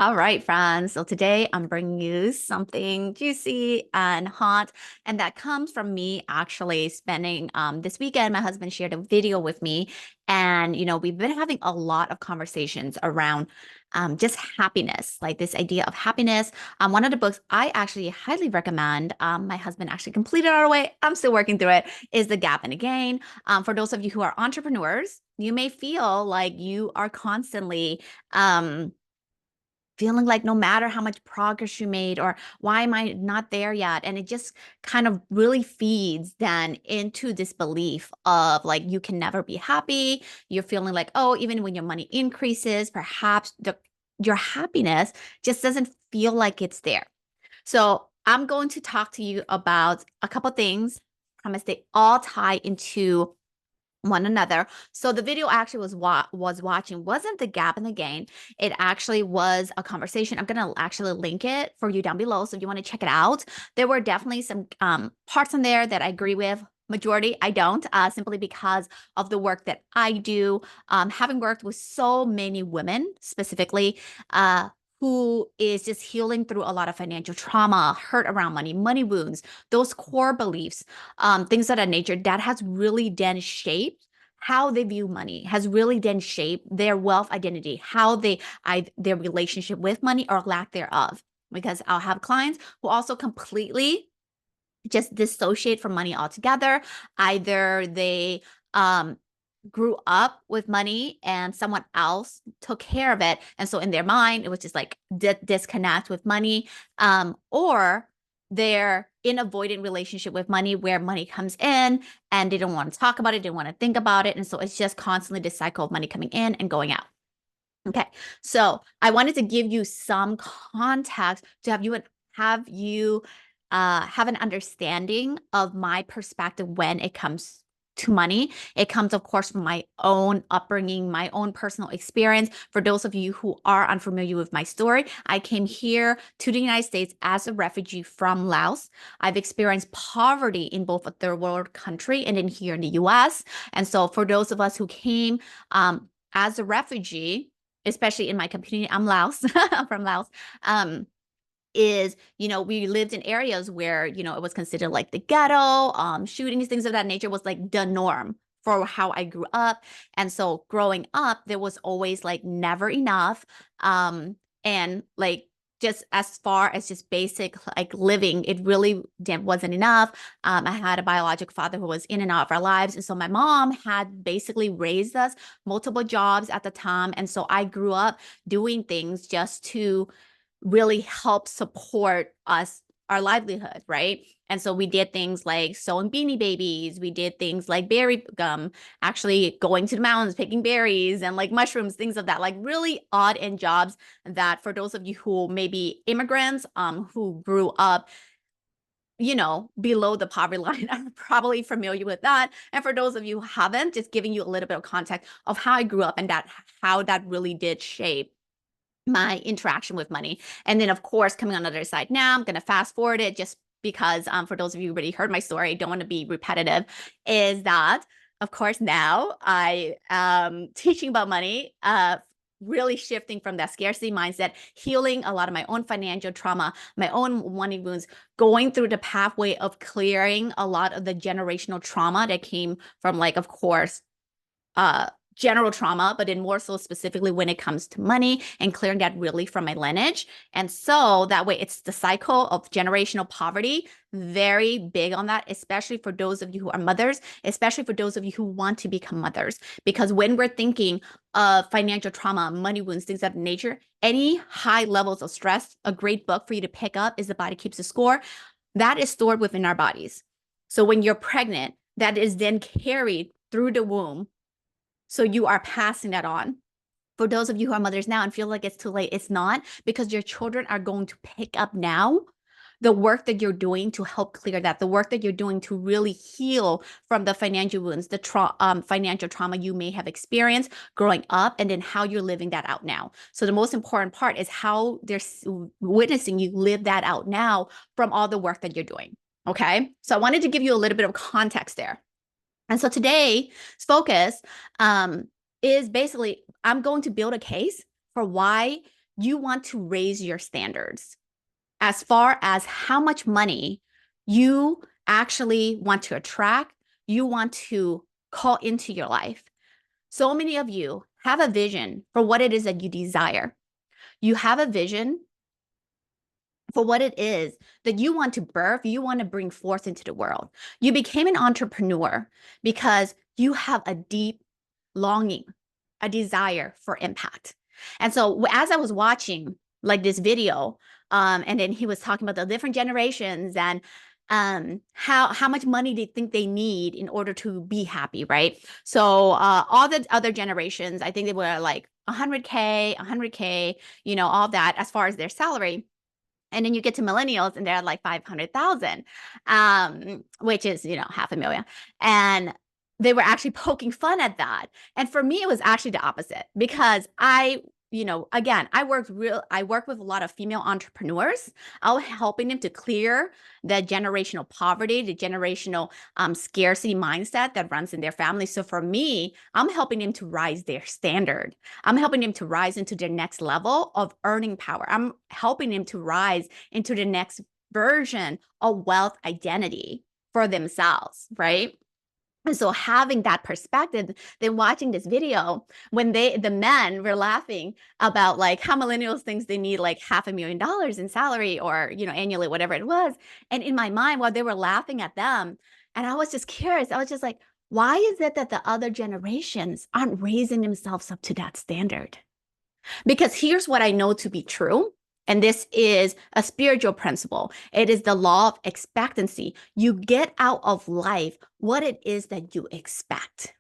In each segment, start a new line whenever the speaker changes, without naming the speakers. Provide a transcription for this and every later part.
All right, friends. So today I'm bringing you something juicy and hot, and that comes from me actually spending this weekend. My husband shared a video with me, and we've been having a lot of conversations around just happiness, like this idea of happiness. One of the books I actually highly recommend, my husband actually completed our way. I'm still working through it, is The Gap and the Gain. For those of you who are entrepreneurs, you may feel like you are constantly feeling like no matter how much progress you made or why am I not there yet? And it just kind of really feeds then into this belief of like you can never be happy. You're feeling like, oh, even when your money increases, perhaps your happiness just doesn't feel like it's there. So I'm going to talk to you about a couple things. I promise they all tie into one another. So the video I actually was watching wasn't the gap and the gain. It actually was a conversation. I'm gonna actually link it for you down below. So if you want to check it out, there were definitely some parts in there that I agree with. Majority, I don't, simply because of the work that I do. Having worked with so many women specifically, who is just healing through a lot of financial trauma, hurt around money, money wounds, those core beliefs, things of that nature, that has really then shaped how they view money, has really then shaped their wealth identity, how their relationship with money or lack thereof. Because I'll have clients who also completely just dissociate from money altogether. Either they grew up with money and someone else took care of it. And so in their mind, it was just like disconnect with money. Or they're in avoidant relationship with money where money comes in and they don't want to talk about it, they don't want to think about it. And so it's just constantly this cycle of money coming in and going out. Okay. So I wanted to give you some context to have an understanding of my perspective when it comes to money. It comes, of course, from my own upbringing, my own personal experience. For those of you who are unfamiliar with my story, I came here to the United States as a refugee from Laos. I've experienced poverty in both a third world country and in here in the US. And so for those of us who came as a refugee, especially in my community, I'm Laos, I'm from Laos. We lived in areas where, it was considered like the ghetto, shootings, things of that nature was like the norm for how I grew up. And so growing up, there was always like never enough. And like just as far as just basic like living, it really wasn't enough. I had a biological father who was in and out of our lives. And so my mom had basically raised us multiple jobs at the time. And so I grew up doing things just to really help support us, our livelihood, right? And so we did things like sewing beanie babies. We did things like berry gum, actually going to the mountains, picking berries and like mushrooms, things of that, like really odd end jobs that for those of you who may be immigrants, who grew up below the poverty line, are probably familiar with that. And for those of you who haven't, just giving you a little bit of context of how I grew up and how that really did shape my interaction with money. And then, of course, coming on the other side now, I'm going to fast forward it just because for those of you who already heard my story, I don't want to be repetitive, is that, of course, now I am teaching about money, really shifting from that scarcity mindset, healing a lot of my own financial trauma, my own money wounds, going through the pathway of clearing a lot of the generational trauma that came from, like, of course, general trauma, but then more so specifically when it comes to money and clearing that really from my lineage. And so that way it's the cycle of generational poverty, very big on that, especially for those of you who are mothers, especially for those of you who want to become mothers. Because when we're thinking of financial trauma, money wounds, things of that nature, any high levels of stress, a great book for you to pick up is The Body Keeps a Score. That is stored within our bodies. So when you're pregnant, that is then carried through the womb. So you are passing that on. For those of you who are mothers now and feel like it's too late, it's not, because your children are going to pick up now the work that you're doing to help clear that, the work that you're doing to really heal from the financial wounds, the financial trauma you may have experienced growing up, and then how you're living that out now. So the most important part is how they're witnessing you live that out now from all the work that you're doing. Okay. So I wanted to give you a little bit of context there. And so today's focus is basically, I'm going to build a case for why you want to raise your standards as far as how much money you actually want to attract, you want to call into your life. So many of you have a vision for what it is that you desire. You have a vision for what it is that you want to birth, you want to bring forth into the world. You became an entrepreneur because you have a deep longing, a desire for impact. And so as I was watching like this video, and then he was talking about the different generations and how much money they think they need in order to be happy, right? So all the other generations, I think they were like 100K, all that as far as their salary. And then you get to millennials and they're at like 500,000, which is, $500,000. And they were actually poking fun at that. And for me, it was actually the opposite because again, I work with a lot of female entrepreneurs. I was helping them to clear the generational poverty, the generational scarcity mindset that runs in their family. So for me, I'm helping them to rise their standard. I'm helping them to rise into their next level of earning power. I'm helping them to rise into the next version of wealth identity for themselves, right? And so having that perspective, then watching this video, when the men were laughing about like how millennials thinks they need like $500,000 in salary or, annually, whatever it was. And in my mind, while they were laughing at them, and I was just curious, I was just like, why is it that the other generations aren't raising themselves up to that standard? Because here's what I know to be true. And this is a spiritual principle. It is the law of expectancy. You get out of life what it is that you expect.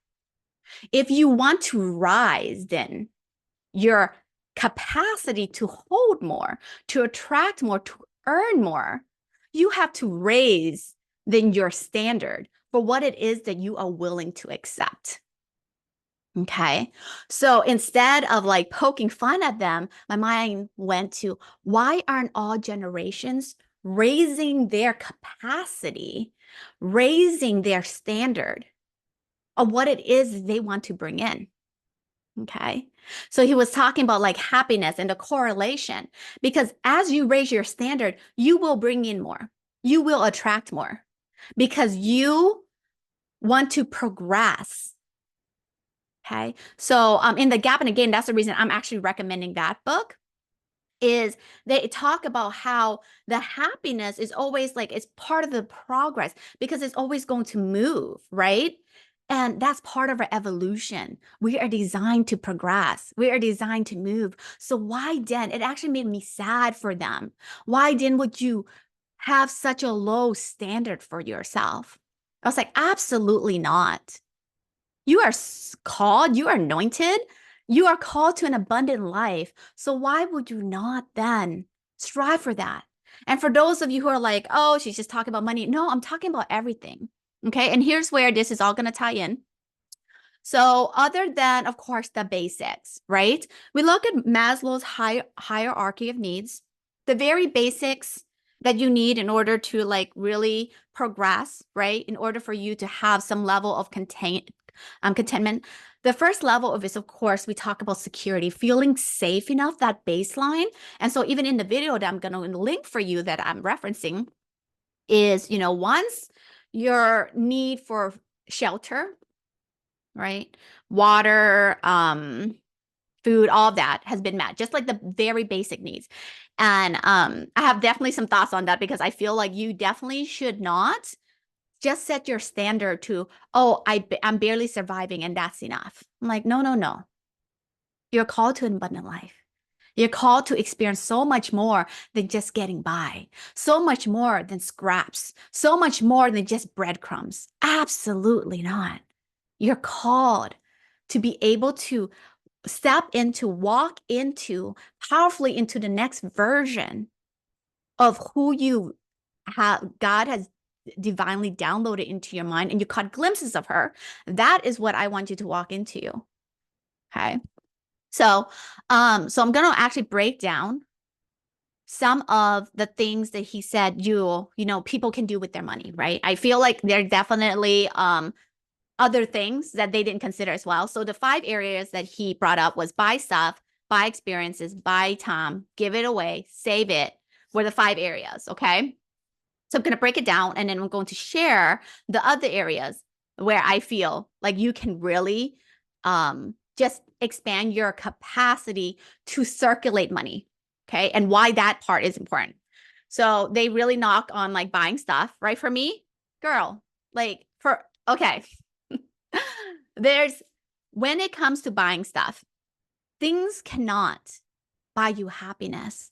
If you want to rise, then your capacity to hold more, to attract more, to earn more, you have to raise then your standard for what it is that you are willing to accept. Okay. So instead of like poking fun at them, my mind went to why aren't all generations raising their capacity, raising their standard of what it is they want to bring in? Okay. So he was talking about like happiness and the correlation, because as you raise your standard, you will bring in more, you will attract more because you want to progress. Okay. So in The Gap and the Gain, that's the reason I'm actually recommending that book, is they talk about how the happiness is always like, it's part of the progress because it's always going to move, right? And that's part of our evolution. We are designed to progress. We are designed to move. So why then? It actually made me sad for them. Why then would you have such a low standard for yourself? I was like, absolutely not. You are called, you are anointed, you are called to an abundant life. So why would you not then strive for that? And for those of you who are like, oh, she's just talking about money. No, I'm talking about everything. Okay. And here's where this is all going to tie in. So other than, of course, the basics, right? We look at Maslow's hierarchy of needs, the very basics that you need in order to like really progress, right? In order for you to have some level of contentment. The first level of is, of course, we talk about security, feeling safe enough, that baseline. And so even in the video that I'm going to link for you that I'm referencing is, once your need for shelter, right? Water, food, all of that has been met, just like the very basic needs. And I have definitely some thoughts on that because I feel like you definitely should not just set your standard to, oh, I'm barely surviving and that's enough. I'm like, no. You're called to an abundant life. You're called to experience so much more than just getting by, so much more than scraps, so much more than just breadcrumbs. Absolutely not. You're called to be able to walk into, powerfully into the next version of who God has divinely downloaded into your mind, and you caught glimpses of her. That is what I want you to walk into. Okay. So I'm going to actually break down some of the things that he said people can do with their money, right? I feel like there are definitely other things that they didn't consider as well. So the 5 areas that he brought up was buy stuff, buy experiences, buy time, give it away, save it, were the 5 areas. Okay. So I'm going to break it down, and then I'm going to share the other areas where I feel like you can really just expand your capacity to circulate money. Okay. And why that part is important. So they really knock on like buying stuff, right? For me, girl, okay. When it comes to buying stuff, things cannot buy you happiness.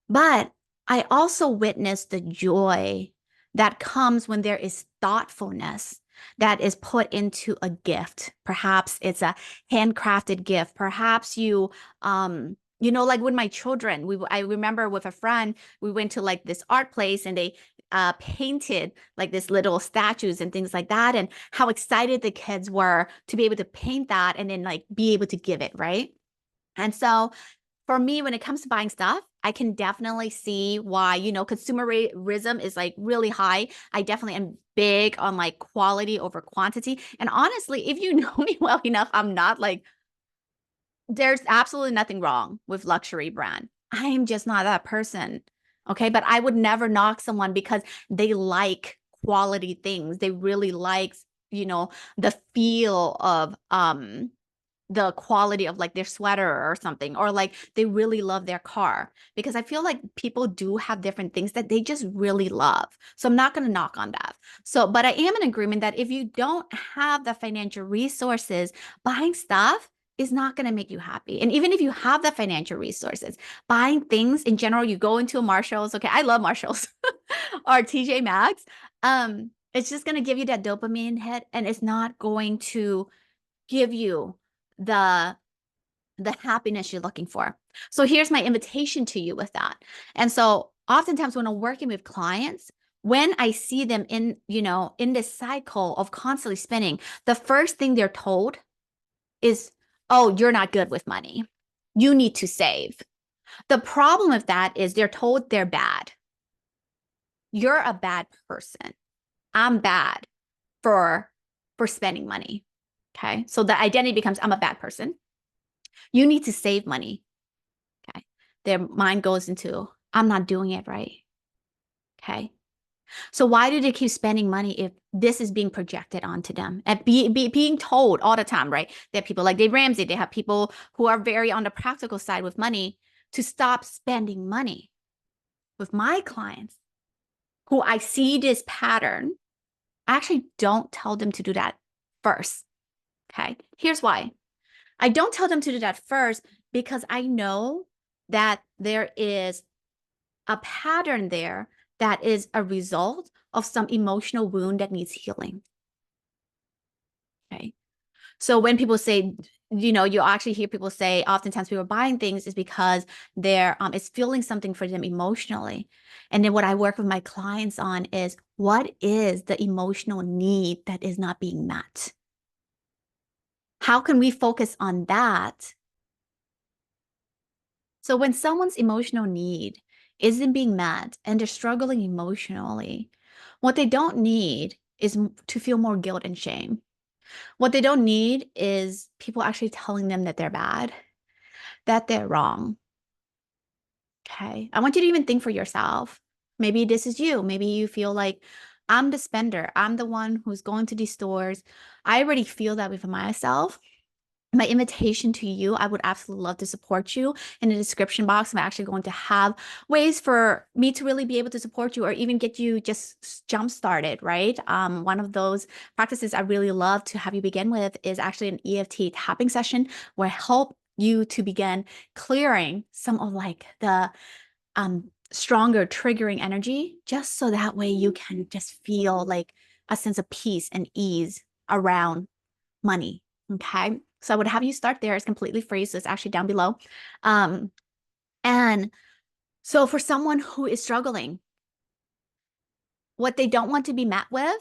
But I also witnessed the joy that comes when there is thoughtfulness that is put into a gift. Perhaps it's a handcrafted gift. Perhaps like with my children, I remember with a friend, we went to like this art place and they painted like this little statues and things like that, and how excited the kids were to be able to paint that and then like be able to give it, right? And so for me, when it comes to buying stuff, I can definitely see why, consumerism is like really high. I definitely am big on like quality over quantity. And honestly, if you know me well enough, I'm not like, there's absolutely nothing wrong with luxury brand. I'm just not that person. Okay. But I would never knock someone because they like quality things. They really like, the feel of, the quality of like their sweater or something, or like they really love their car, because I feel like people do have different things that they just really love. So I'm not going to knock on that. So, but I am in agreement that if you don't have the financial resources, buying stuff is not going to make you happy. And even if you have the financial resources, buying things in general, you go into a Marshalls. Okay. I love Marshalls or TJ Maxx. It's just going to give you that dopamine hit, and it's not going to give you the happiness you're looking for. So here's my invitation to you with that. And so oftentimes when I'm working with clients, when I see them in this cycle of constantly spending, the first thing they're told is, oh, you're not good with money. You need to save. The problem with that is they're told they're bad. You're a bad person. I'm bad for spending money. Okay. So the identity becomes, I'm a bad person. You need to save money. Okay. Their mind goes into, I'm not doing it right. Okay. So why do they keep spending money if this is being projected onto them and being told all the time, right? There are people like Dave Ramsey. They have people who are very on the practical side with money to stop spending money. With my clients who I see this pattern, I actually don't tell them to do that first. Okay. Here's why. I don't tell them to do that first because I know that there is a pattern there that is a result of some emotional wound that needs healing. Okay. So when people say, you actually hear people say, oftentimes people are buying things is because they're it's feeling something for them emotionally. And then what I work with my clients on is, what is the emotional need that is not being met? How can we focus on that? So when someone's emotional need isn't being met and they're struggling emotionally, what they don't need is to feel more guilt and shame. What they don't need is people actually telling them that they're bad, that they're wrong. Okay. I want you to even think for yourself. Maybe this is you. Maybe you feel like, I'm the spender. I'm the one who's going to these stores. I already feel that with myself. My invitation to you, I would absolutely love to support you. In the description box, I'm actually going to have ways for me to really be able to support you, or even get you just jump started, right? One of those practices I really love to have you begin with is actually an EFT tapping session where I help you to begin clearing some of like the stronger triggering energy, just so that way you can just feel like a sense of peace and ease around money. Okay. So I would have you start there. It's completely free. So it's actually down below. And so for someone who is struggling, what they don't want to be met with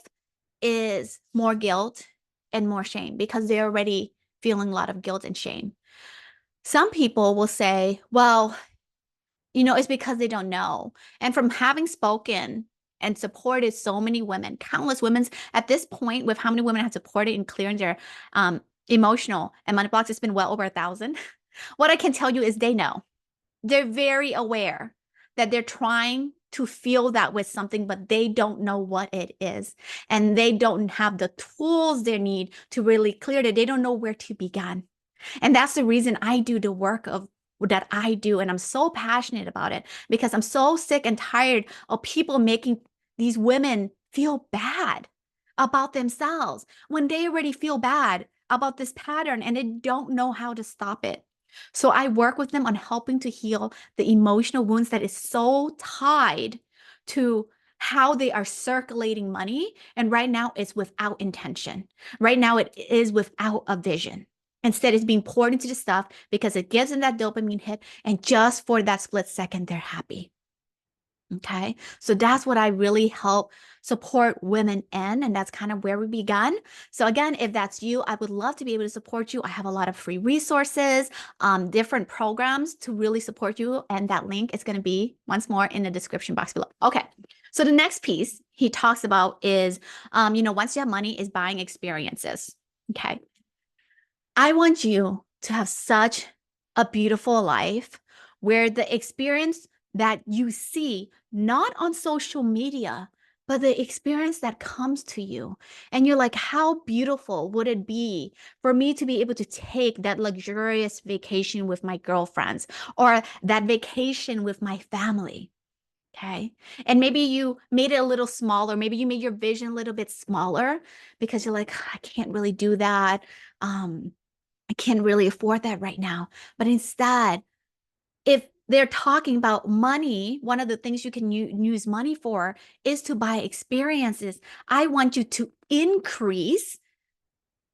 is more guilt and more shame, because they're already feeling a lot of guilt and shame. Some people will say, well, it's because they don't know. And from having spoken and supported so many women, countless women at this point, with how many women have supported and clearing their emotional and money blocks, it's been well over 1,000. What I can tell you is they know. They're very aware that they're trying to feel that with something, but they don't know what it is. And they don't have the tools they need to really clear it. They don't know where to begin. And that's the reason I do the work of that I do. And I'm so passionate about it because I'm so sick and tired of people making these women feel bad about themselves when they already feel bad about this pattern and they don't know how to stop it. So I work with them on helping to heal the emotional wounds that is so tied to how they are circulating money. And right now it's without intention. Right now it is without a vision. Instead, it's being poured into the stuff because it gives them that dopamine hit. And just for that split second, they're happy. Okay. So that's what I really help support women in. And that's kind of where we began. So again, if that's you, I would love to be able to support you. I have a lot of free resources, different programs to really support you. And that link is going to be once more in the description box below. Okay. So the next piece he talks about is, once you have money is buying experiences. Okay. I want you to have such a beautiful life where the experience that you see, not on social media, but the experience that comes to you. And you're like, how beautiful would it be for me to be able to take that luxurious vacation with my girlfriends or that vacation with my family? Okay. And maybe you made it a little smaller. Maybe you made your vision a little bit smaller because you're like, I can't really do that. I can't really afford that right now. But instead, if they're talking about money, one of the things you can use money for is to buy experiences. I want you to increase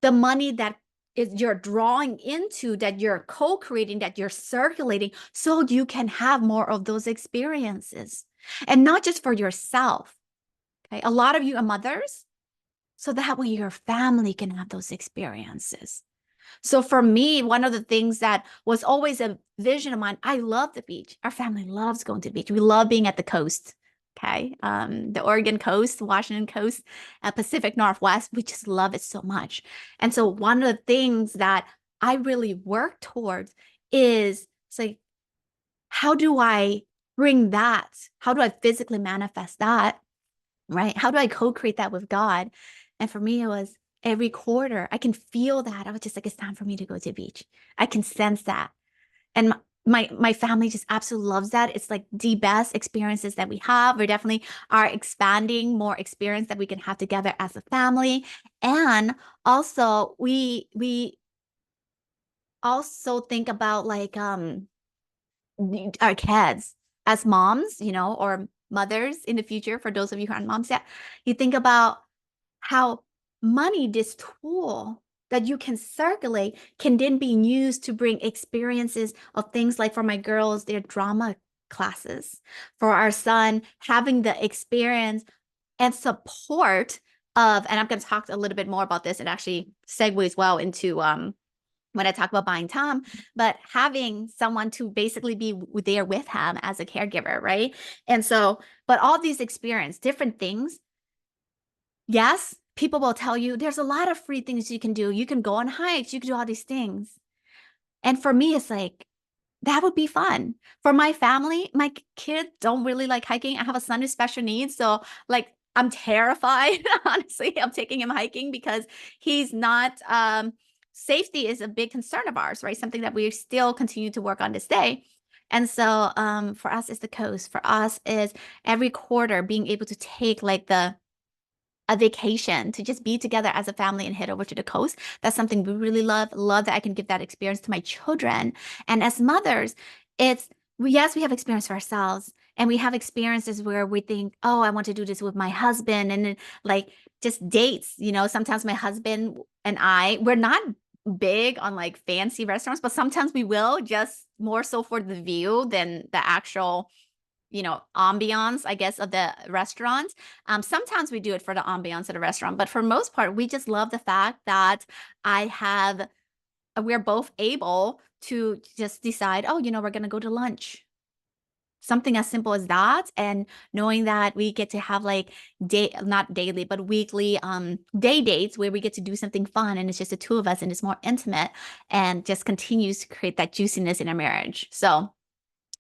the money that is you're drawing into, that you're co-creating, that you're circulating, so you can have more of those experiences. And not just for yourself. Okay. A lot of you are mothers, so that way your family can have those experiences. So for me, one of the things that was always a vision of mine, I love the beach. Our family loves going to the beach. We love being at the coast. Okay. The Oregon coast, Washington coast, Pacific Northwest, we just love it so much. And so one of the things that I really work towards is it's like, how do I bring that? How do I physically manifest that? Right? How do I co-create that with God? And for me, it was every quarter. I can feel that. I was just like, it's time for me to go to the beach. I can sense that. And my family just absolutely loves that. It's like the best experiences that we have. We definitely are expanding more experience that we can have together as a family. And also we also think about like our kids as moms, or mothers in the future, for those of you who aren't moms yet, you think about how money, this tool that you can circulate, can then be used to bring experiences of things like for my girls, their drama classes, for our son, having the experience and support of, and I'm going to talk a little bit more about this. It actually segues well into when I talk about buying time, but having someone to basically be there with him as a caregiver, right? And so, but all these experience, different things. Yes, people will tell you there's a lot of free things you can do. You can go on hikes, you can do all these things. And for me, it's like, that would be fun. For my family, my kids don't really like hiking. I have a son with special needs. So like, I'm terrified, honestly, of taking him hiking because he's not, safety is a big concern of ours, right? Something that we still continue to work on this day. And so for us, it's the coast. For us is every quarter being able to take like a vacation to just be together as a family and head over to the coast. That's something we really love. Love that I can give that experience to my children. And as mothers, yes, we have experience for ourselves. And we have experiences where we think, oh, I want to do this with my husband. And then like just dates, sometimes my husband and we're not big on like fancy restaurants, but sometimes we will, just more so for the view than the actual ambiance, I guess, of the restaurant. Sometimes we do it for the ambiance of the restaurant, but for most part, we just love the fact that we're both able to just decide, oh, we're going to go to lunch Something as simple as that. And knowing that we get to have like not daily, but weekly day dates where we get to do something fun and it's just the two of us and it's more intimate and just continues to create that juiciness in our marriage. So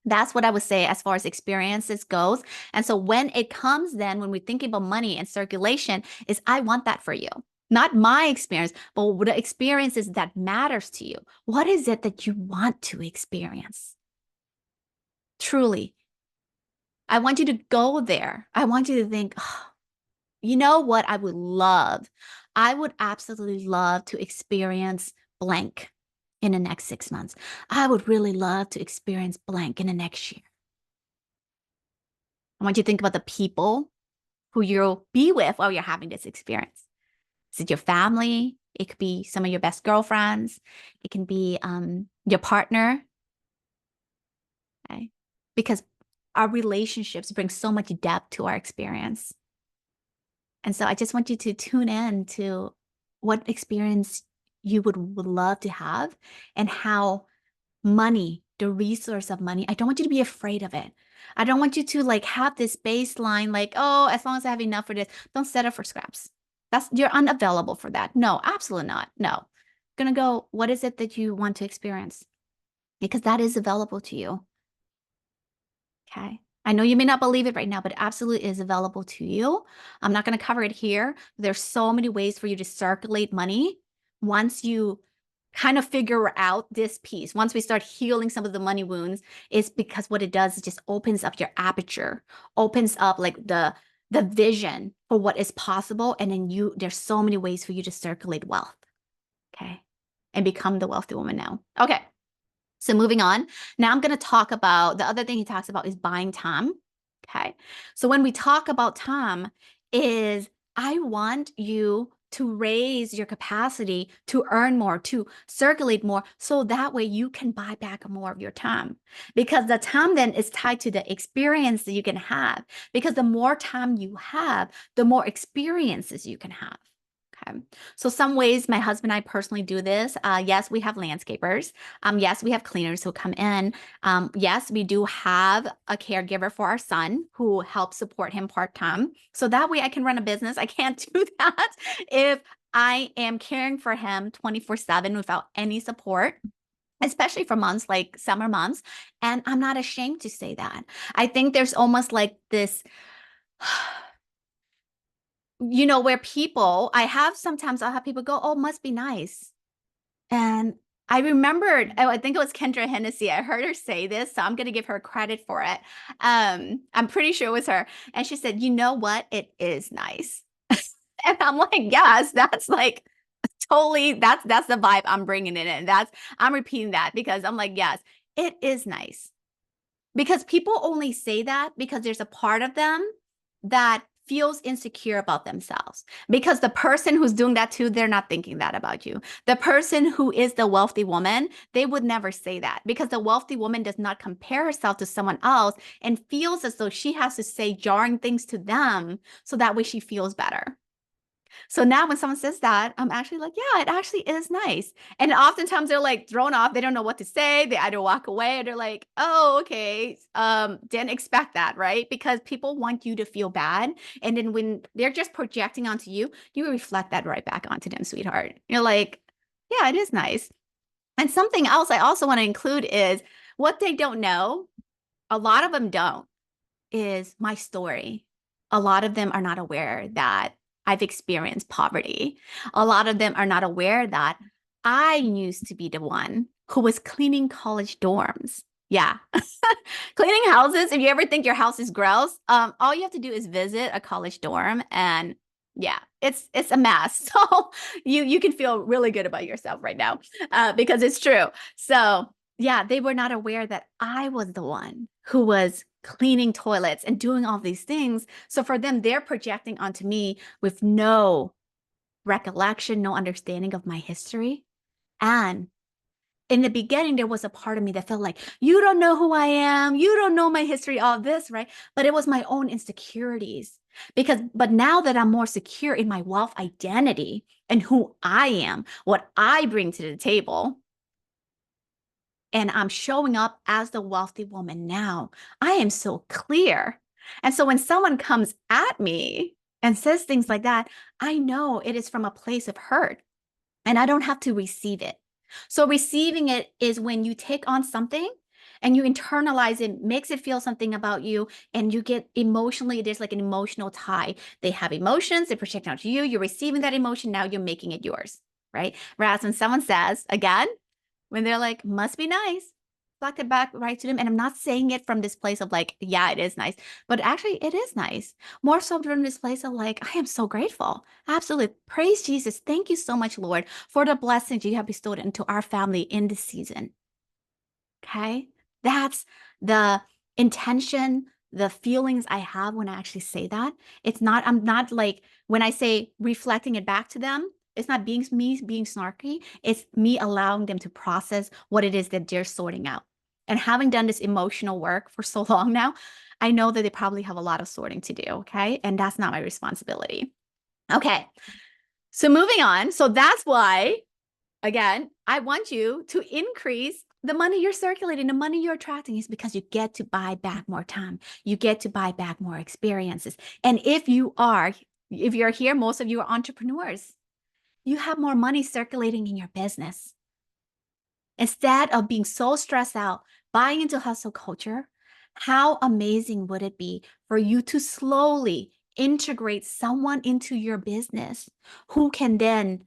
that's what I would say as far as experiences goes. And so when it comes then, when we're thinking about money and circulation, is I want that for you. Not my experience, but what the experiences that matters to you. What is it that you want to experience? Truly. I want you to go there. I want you to think, oh, you know what I would love? I would absolutely love to experience blank in the next 6 months. I would really love to experience blank in the next year. I want you to think about the people who you'll be with while you're having this experience. Is it your family? It could be some of your best girlfriends. It can be your partner. Okay? Because our relationships bring so much depth to our experience. And so I just want you to tune in to what experience you would love to have and how money, the resource of money, I don't want you to be afraid of it. I don't want you to like have this baseline, like, oh, as long as I have enough for this, don't settle for scraps. You're unavailable for that. No, absolutely not. No. Gonna go, what is it that you want to experience? Because that is available to you. Okay. I know you may not believe it right now, but it absolutely is available to you. I'm not going to cover it here. There's so many ways for you to circulate money once you kind of figure out this piece. Once we start healing some of the money wounds, it's because what it does is just opens up your aperture, opens up like the vision for what is possible. And then there's so many ways for you to circulate wealth. Okay. And become the wealthy woman now. Okay. So moving on, now I'm going to talk about the other thing he talks about is buying time. Okay. So when we talk about time is I want you to raise your capacity to earn more, to circulate more, so that way you can buy back more of your time. Because the time then is tied to the experience that you can have. Because the more time you have, the more experiences you can have. Okay. So some ways my husband and I personally do this. Yes, we have landscapers. Yes, we have cleaners who come in. Yes, we do have a caregiver for our son who helps support him part-time. So that way I can run a business. I can't do that if I am caring for him 24/7 without any support, especially for months like summer months. And I'm not ashamed to say that. I think there's almost like this where sometimes I'll have people go, oh, must be nice. And I remembered, I think it was Kendra Hennessy. I heard her say this, so I'm going to give her credit for it. I'm pretty sure it was her. And she said, you know what? It is nice. And I'm like, yes, that's like totally, that's the vibe I'm bringing it in. I'm repeating that because I'm like, yes, it is nice. Because people only say that because there's a part of them that feels insecure about themselves. Because the person who's doing that too, they're not thinking that about you. The person who is the wealthy woman, they would never say that because the wealthy woman does not compare herself to someone else and feels as though she has to say jarring things to them so that way she feels better. So now when someone says that, I'm actually like, yeah, it actually is nice. And oftentimes they're like thrown off. They don't know what to say. They either walk away or they're like, oh, okay. Didn't expect that, right? Because people want you to feel bad. And then when they're just projecting onto you, you reflect that right back onto them, sweetheart. You're like, yeah, it is nice. And something else I also want to include is what they don't know. A lot of them don't, is my story. A lot of them are not aware that I've experienced poverty. A lot of them are not aware that I used to be the one who was cleaning college dorms. Yeah. Cleaning houses. If you ever think your house is gross, all you have to do is visit a college dorm and yeah, it's a mess. So you can feel really good about yourself right now because it's true. So yeah, they were not aware that I was the one who was cleaning toilets and doing all these things. So for them, they're projecting onto me with no recollection, no understanding of my history. And in the beginning, there was a part of me that felt like, you don't know who I am. You don't know my history, all this, right? But it was my own insecurities. But now that I'm more secure in my wealth identity and who I am, what I bring to the table, and I'm showing up as the wealthy woman now. I am so clear. And so when someone comes at me and says things like that, I know it is from a place of hurt and I don't have to receive it. So receiving it is when you take on something and you internalize it, makes it feel something about you, and you get emotionally, there's like an emotional tie. They have emotions, they project out to you, you're receiving that emotion, now you're making it yours, right? Whereas when someone says, again, when they're like, must be nice, reflect it back right to them. And I'm not saying it from this place of like, yeah, it is nice, but actually it is nice. More so from this place of like, I am so grateful. Absolutely. Praise Jesus. Thank you so much, Lord, for the blessings you have bestowed into our family in this season. Okay. That's the intention, the feelings I have when I actually say that. I'm not like, when I say reflecting it back to them, it's not being me being snarky. It's me allowing them to process what it is that they're sorting out. And having done this emotional work for so long now, I know that they probably have a lot of sorting to do. Okay. And that's not my responsibility. Okay. So moving on. So that's why, again, I want you to increase the money you're circulating, the money you're attracting, is because you get to buy back more time. You get to buy back more experiences. And if you're here, most of you are entrepreneurs. You have more money circulating in your business. Instead of being so stressed out, buying into hustle culture, how amazing would it be for you to slowly integrate someone into your business who can then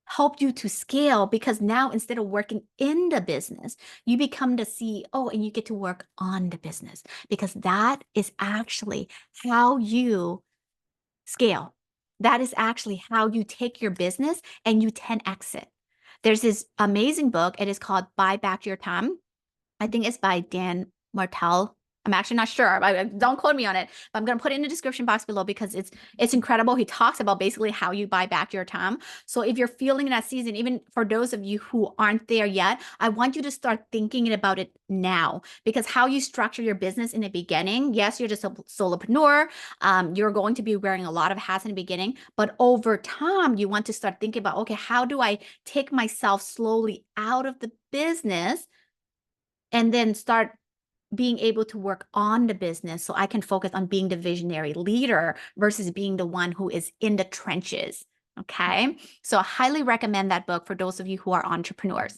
help you to scale, because now instead of working in the business, you become the CEO and you get to work on the business, because that is actually how you scale. That is actually how you take your business and you 10x it. There's this amazing book. It is called Buy Back Your Time. I think it's by Dan Martell. I'm actually not sure. Don't quote me on it, but I'm going to put it in the description box below because it's incredible. He talks about basically how you buy back your time. So if you're feeling that season, even for those of you who aren't there yet, I want you to start thinking about it now, because how you structure your business in the beginning, yes, you're just a solopreneur. You're going to be wearing a lot of hats in the beginning, but over time, you want to start thinking about, okay, how do I take myself slowly out of the business and then start being able to work on the business so I can focus on being the visionary leader versus being the one who is in the trenches. Okay. So I highly recommend that book for those of you who are entrepreneurs.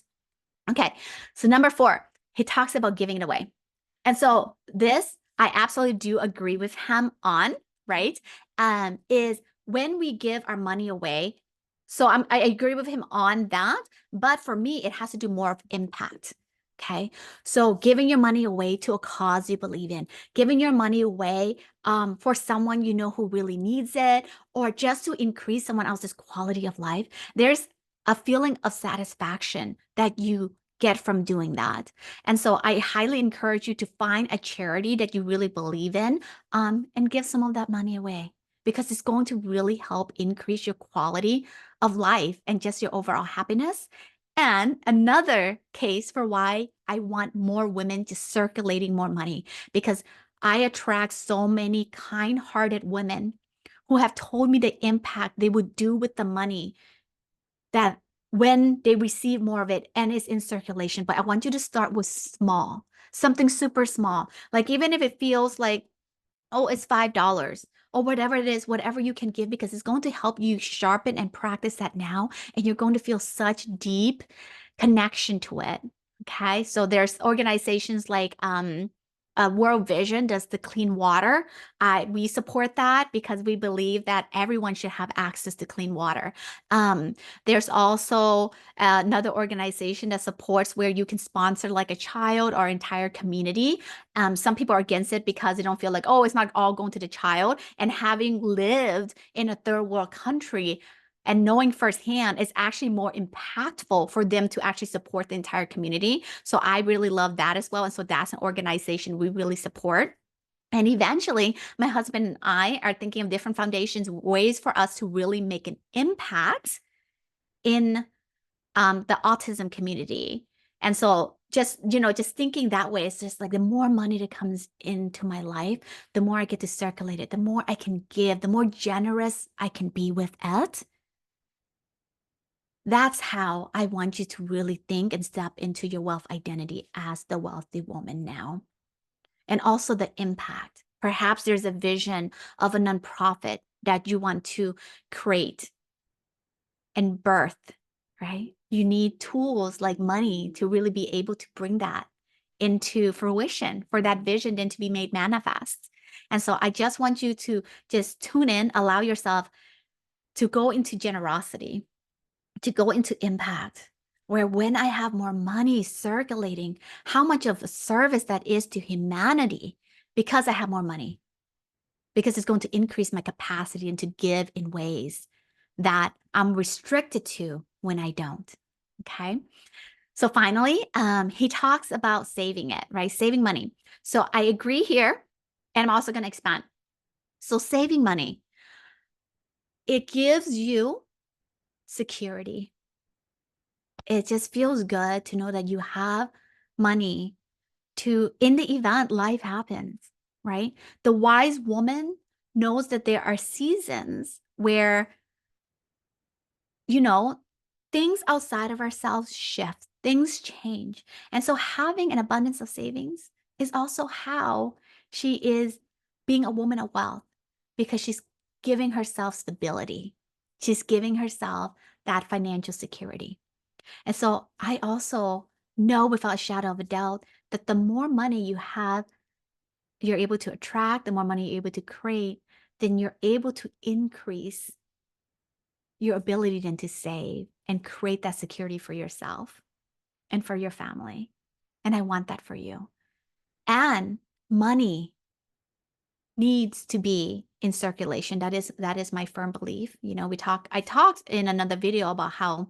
Okay. So number 4, he talks about giving it away. And so this, I absolutely do agree with him on, right? Is when we give our money away. So I agree with him on that. But for me, it has to do more of impact. Okay. So giving your money away to a cause you believe in, giving your money away for someone you know who really needs it, or just to increase someone else's quality of life. There's a feeling of satisfaction that you get from doing that. And so I highly encourage you to find a charity that you really believe in and give some of that money away, because it's going to really help increase your quality of life and just your overall happiness. And another case for why I want more women just circulating more money, because I attract so many kind-hearted women who have told me the impact they would do with the money that when they receive more of it and it's in circulation. But I want you to start with small, something super small. Like even if it feels like, oh, it's $5 or whatever it is, whatever you can give, because it's going to help you sharpen and practice that now. And you're going to feel such deep connection to it. Okay. So there's organizations like World Vision does the clean water. We support that because we believe that everyone should have access to clean water. There's also another organization that supports where you can sponsor like a child or entire community. Some people are against it because they don't feel like, oh, it's not all going to the child. And having lived in a third world country and knowing firsthand, is actually more impactful for them to actually support the entire community. So I really love that as well. And so that's an organization we really support. And eventually, my husband and I are thinking of different foundations, ways for us to really make an impact in the autism community. And so just thinking that way, it's just like the more money that comes into my life, the more I get to circulate it, the more I can give, the more generous I can be with it. That's how I want you to really think and step into your wealth identity as the wealthy woman now. And also the impact. Perhaps there's a vision of a nonprofit that you want to create and birth, right? You need tools like money to really be able to bring that into fruition, for that vision then to be made manifest. And so I just want you to just tune in, allow yourself to go into generosity, to go into impact, where when I have more money circulating, how much of a service that is to humanity because I have more money, because it's going to increase my capacity and to give in ways that I'm restricted to when I don't. Okay. So finally, he talks about saving it, right? Saving money. So I agree here, and I'm also going to expand. So saving money, it gives you security. It just feels good to know that you have money to, in the event life happens, right? The wise woman knows that there are seasons where, you know, things outside of ourselves shift, things change. And so having an abundance of savings is also how she is being a woman of wealth, because she's giving herself stability. She's giving herself that financial security. And so I also know without a shadow of a doubt that the more money you have, you're able to attract, the more money you're able to create, then you're able to increase your ability then to save and create that security for yourself and for your family. And I want that for you. And money needs to be in circulation. That is my firm belief. I talked in another video about how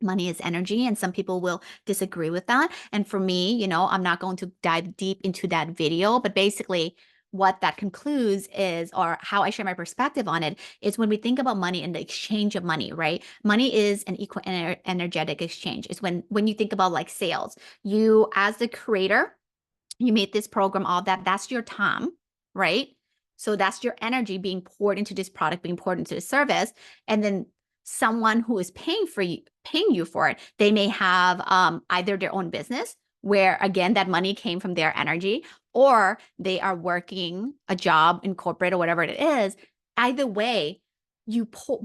money is energy, and some people will disagree with that. And for me, I'm not going to dive deep into that video, but basically what that concludes is, or how I share my perspective on it, is when we think about money and the exchange of money, right? Money is an equal energetic exchange. It's when you think about like sales, you as the creator, you made this program, all that's your time, right? So that's your energy being poured into this product, being poured into the service. And then someone who is paying you for it, they may have either their own business, where again, that money came from their energy, or they are working a job in corporate or whatever it is. Either way,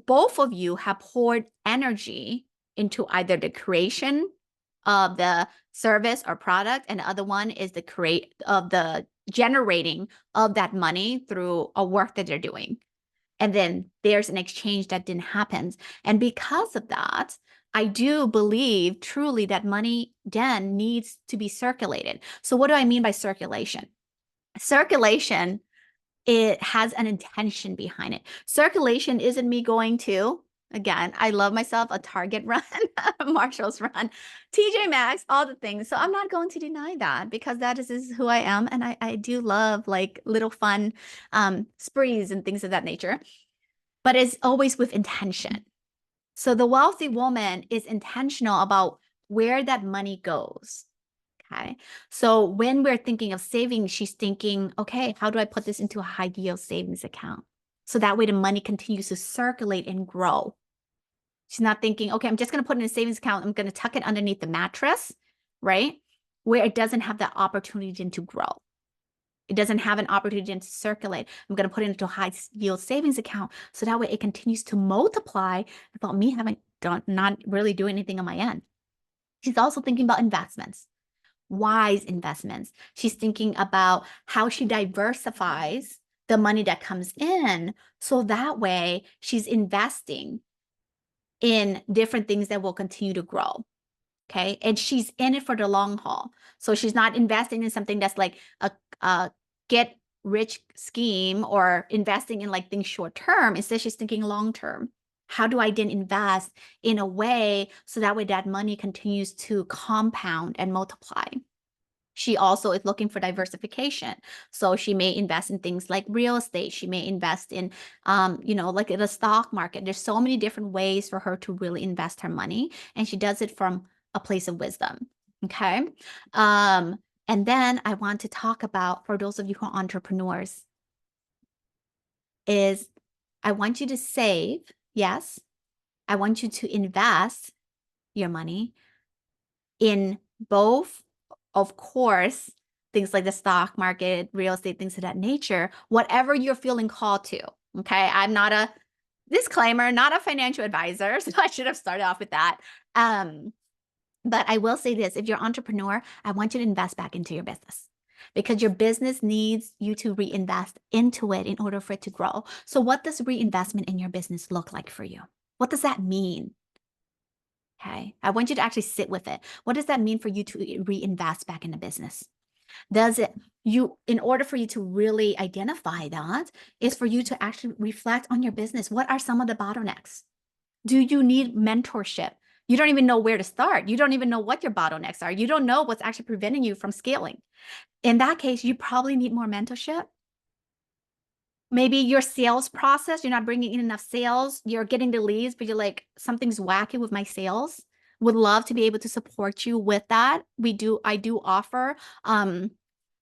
both of you have poured energy into either the creation of the service or product, and the other one is the generating of that money through a work that they're doing. And then there's an exchange that didn't happen. And because of that, I do believe truly that money then needs to be circulated. So what do I mean by circulation? Circulation, it has an intention behind it. Circulation isn't me going to, again, I love myself, a Target run, Marshall's run, TJ Maxx, all the things. So I'm not going to deny that, because that is who I am. And I do love like little fun sprees and things of that nature, but it's always with intention. So the wealthy woman is intentional about where that money goes. Okay. So when we're thinking of saving, she's thinking, okay, how do I put this into a high yield savings account? So that way the money continues to circulate and grow. She's not thinking, okay, I'm just going to put it in a savings account. I'm going to tuck it underneath the mattress, right? Where it doesn't have the opportunity to grow. It doesn't have an opportunity to circulate. I'm going to put it into a high yield savings account. So that way it continues to multiply without me not really doing anything on my end. She's also thinking about investments. Wise investments. She's thinking about how she diversifies the money that comes in, so that way she's investing in different things that will continue to grow. Okay. And she's in it for the long haul. So she's not investing in something that's like a get rich scheme, or investing in like things short term. Instead, she's thinking long term. How do I then invest in a way so that way that money continues to compound and multiply? She also is looking for diversification. So she may invest in things like real estate. She may invest in, like in the stock market. There's so many different ways for her to really invest her money. And she does it from a place of wisdom. Okay. And then I want to talk about, for those of you who are entrepreneurs, is I want you to save. Yes. I want you to invest. your money in both, of course, things like the stock market, real estate, things of that nature, whatever you're feeling called to. Okay. I'm not a disclaimer, not a financial advisor. So I should have started off with that. But I will say this, if you're an entrepreneur, I want you to invest back into your business because your business needs you to reinvest into it in order for it to grow. So what does reinvestment in your business look like for you? What does that mean? Okay. I want you to actually sit with it. What does that mean for you to reinvest back in the business? Does it, in order for you to really identify that, is for you to actually reflect on your business. What are some of the bottlenecks? Do you need mentorship? You don't even know where to start. You don't even know what your bottlenecks are. You don't know what's actually preventing you from scaling. In that case, you probably need more mentorship. Maybe your sales process, you're not bringing in enough sales. You're getting the leads, but you're like, something's wacky with my sales. Would love to be able to support you with that. I do offer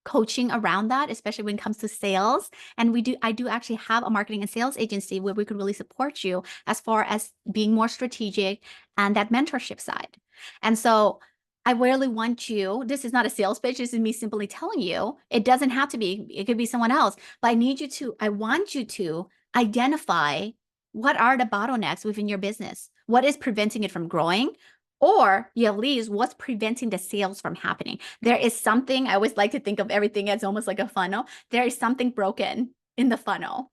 coaching around that, especially when it comes to sales. And I do actually have a marketing and sales agency where we could really support you as far as being more strategic and that mentorship side. And so I really want you, this is not a sales pitch, this is me simply telling you, it doesn't have to be, it could be someone else, but I want you to identify what are the bottlenecks within your business? What is preventing it from growing? Or at least what's preventing the sales from happening? There is something, I always like to think of everything as almost like a funnel. There is something broken in the funnel.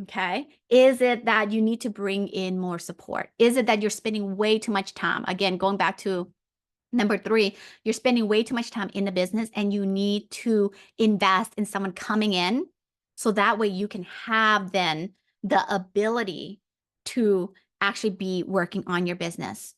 Okay. Is it that you need to bring in more support? Is it that you're spending way too much time? Again, going back to number 3, you're spending way too much time in the business and you need to invest in someone coming in so that way you can have then the ability to actually be working on your business.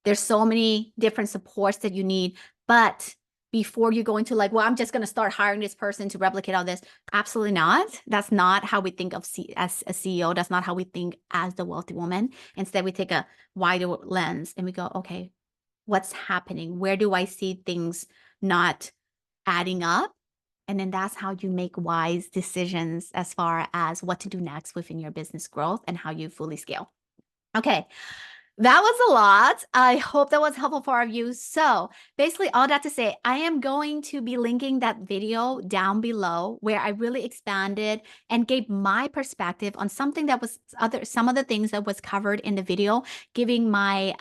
There's so many different supports that you need, but before you go into like, well, I'm just going to start hiring this person to replicate all this. Absolutely not. That's not how we think of as a CEO. That's not how we think as the wealthy woman. Instead, we take a wider lens and we go, okay, what's happening? Where do I see things not adding up? And then that's how you make wise decisions as far as what to do next within your business growth and how you fully scale. Okay. That was a lot. I hope that was helpful for our views. So basically all that to say, I am going to be linking that video down below where I really expanded and gave my perspective on something that was some of the things that was covered in the video, giving my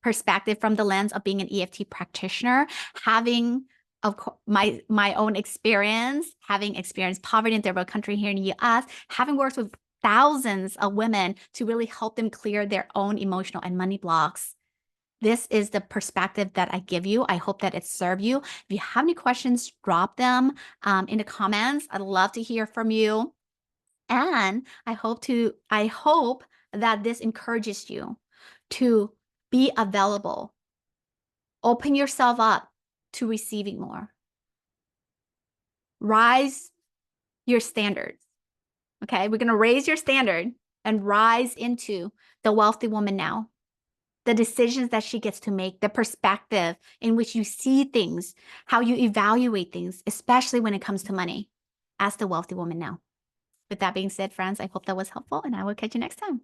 perspective from the lens of being an EFT practitioner, having of course, my own experience, having experienced poverty in third world country here in the US, having worked with thousands of women to really help them clear their own emotional and money blocks. This is the perspective that I give you. I hope that it served you. If you have any questions, drop them in the comments. I'd love to hear from you. And I hope that this encourages you to be available. Open yourself up to receiving more. Rise your standards. Okay, we're going to raise your standard and rise into the wealthy woman now. The decisions that she gets to make, the perspective in which you see things, how you evaluate things, especially when it comes to money, as the wealthy woman now. With that being said, friends, I hope that was helpful and I will catch you next time.